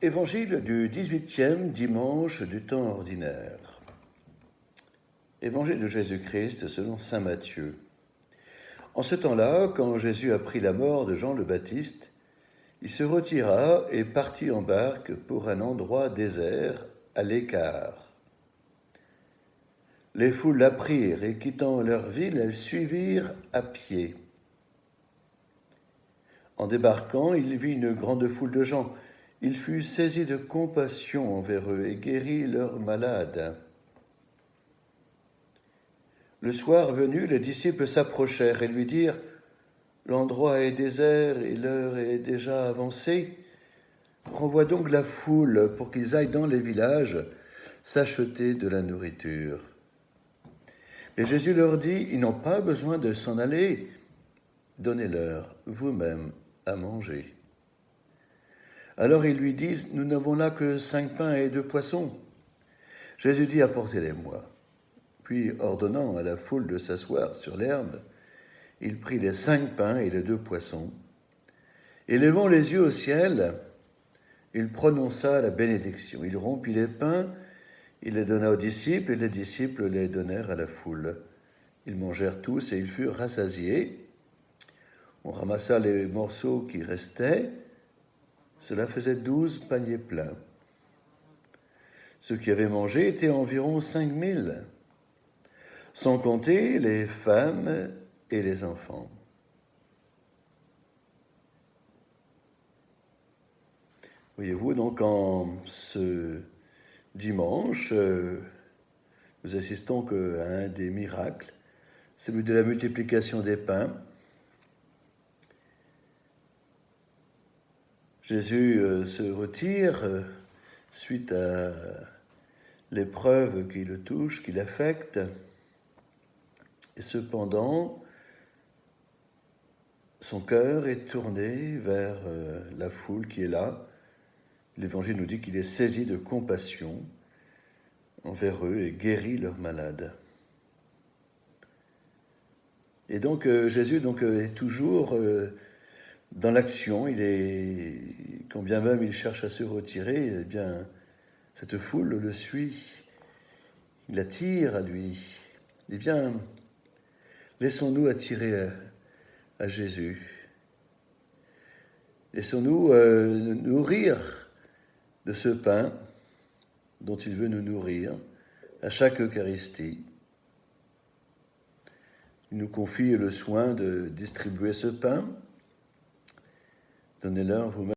Évangile du 18e dimanche du temps ordinaire. Évangile de Jésus-Christ selon saint Matthieu. En ce temps-là, quand Jésus apprit la mort de Jean le Baptiste, il se retira et partit en barque pour un endroit désert, à l'écart. Les foules l'apprirent et quittant leur ville, elles suivirent à pied. En débarquant, il vit une grande foule de gens. Il fut saisi de compassion envers eux et guérit leurs malades. Le soir venu, les disciples s'approchèrent et lui dirent « L'endroit est désert et l'heure est déjà avancée. Renvoie donc la foule pour qu'ils aillent dans les villages s'acheter de la nourriture. » Mais Jésus leur dit « Ils n'ont pas besoin de s'en aller. Donnez-leur vous-même à manger. » Alors ils lui disent « Nous n'avons là que 5 pains et 2 poissons. » Jésus dit « Apportez-les-moi. » Puis, ordonnant à la foule de s'asseoir sur l'herbe, il prit les 5 pains et les 2 poissons, et levant les yeux au ciel, il prononça la bénédiction. Il rompit les pains, il les donna aux disciples, et les disciples les donnèrent à la foule. Ils mangèrent tous et ils furent rassasiés. On ramassa les morceaux qui restaient. Cela faisait 12 paniers pleins. Ceux qui avaient mangé étaient environ 5000, sans compter les femmes et les enfants. Voyez-vous, donc en ce dimanche, nous assistons à un des miracles, celui de la multiplication des pains. Jésus se retire suite à l'épreuve qui le touche, qui l'affecte. Et cependant, son cœur est tourné vers la foule qui est là. L'Évangile nous dit qu'il est saisi de compassion envers eux et guérit leurs malades. Et donc Jésus est toujours dans l'action. Quand bien même il cherche à se retirer, eh bien cette foule le suit. Il attire à lui. Eh bien, laissons-nous attirer à Jésus. Laissons-nous nourrir de ce pain dont il veut nous nourrir à chaque Eucharistie. Il nous confie le soin de distribuer ce pain. Donnez-leur vous-même